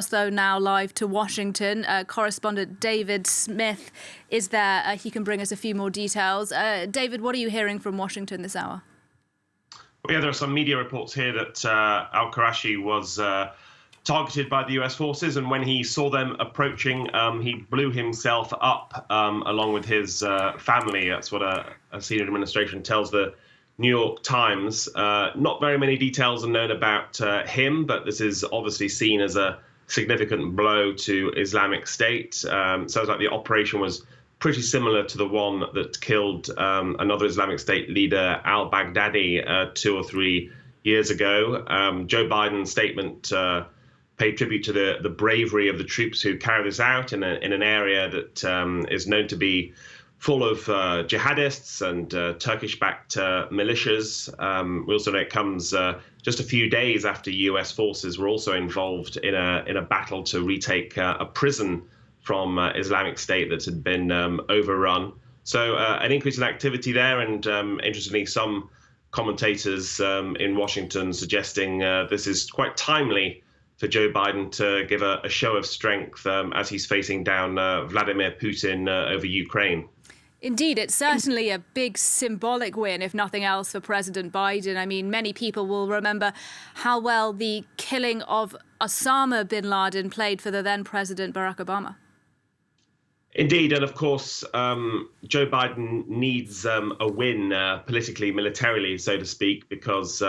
Though now live to Washington. Correspondent David Smith is there. He can bring us a few more details. David, what are you hearing from Washington this hour? Well, yeah, there are some media reports here that al-Qurayshi was targeted by the US forces, and when he saw them approaching, he blew himself up along with his family. That's what a senior administration tells the New York Times. Not very many details are known about him, but this is obviously seen as a significant blow to Islamic State. Sounds like the operation was pretty similar to the one that killed another Islamic State leader, al-Baghdadi, 2 or 3 years ago. Joe Biden's statement paid tribute to the bravery of the troops who carry this out in an area that is known to be full of jihadists and Turkish-backed militias. We also know it comes just a few days after US forces were also involved in a battle to retake a prison from Islamic State that had been overrun. So an increase in activity there, and interestingly, some commentators in Washington suggesting this is quite timely for Joe Biden to give a show of strength as he's facing down Vladimir Putin over Ukraine. Indeed, it's certainly a big symbolic win, if nothing else, for President Biden. I mean, many people will remember how well the killing of Osama bin Laden played for the then President Barack Obama. Indeed, and of course, Joe Biden needs a win politically, militarily, so to speak, because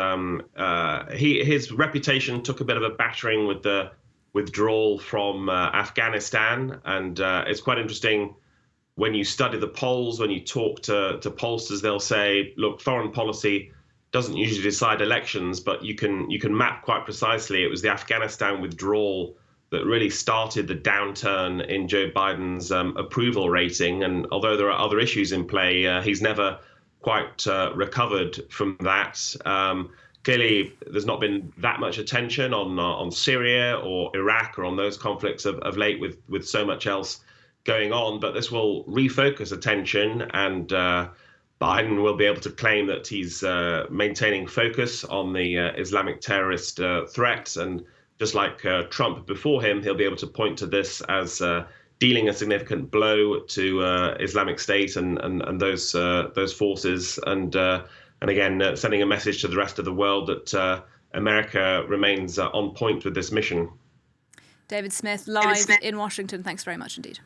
his reputation took a bit of a battering with the withdrawal from Afghanistan, and it's quite interesting. When you study the polls, when you talk to pollsters, they'll say, look, foreign policy doesn't usually decide elections, but you can map quite precisely. It was the Afghanistan withdrawal that really started the downturn in Joe Biden's approval rating. And although there are other issues in play, he's never quite recovered from that. Clearly, there's not been that much attention on Syria or Iraq or on those conflicts of late with so much else going on, but this will refocus attention, and Biden will be able to claim that he's maintaining focus on the Islamic terrorist threat. And just like Trump before him, he'll be able to point to this as dealing a significant blow to Islamic State and those forces, and again sending a message to the rest of the world that America remains on point with this mission. David Smith, live in Washington. Thanks very much indeed.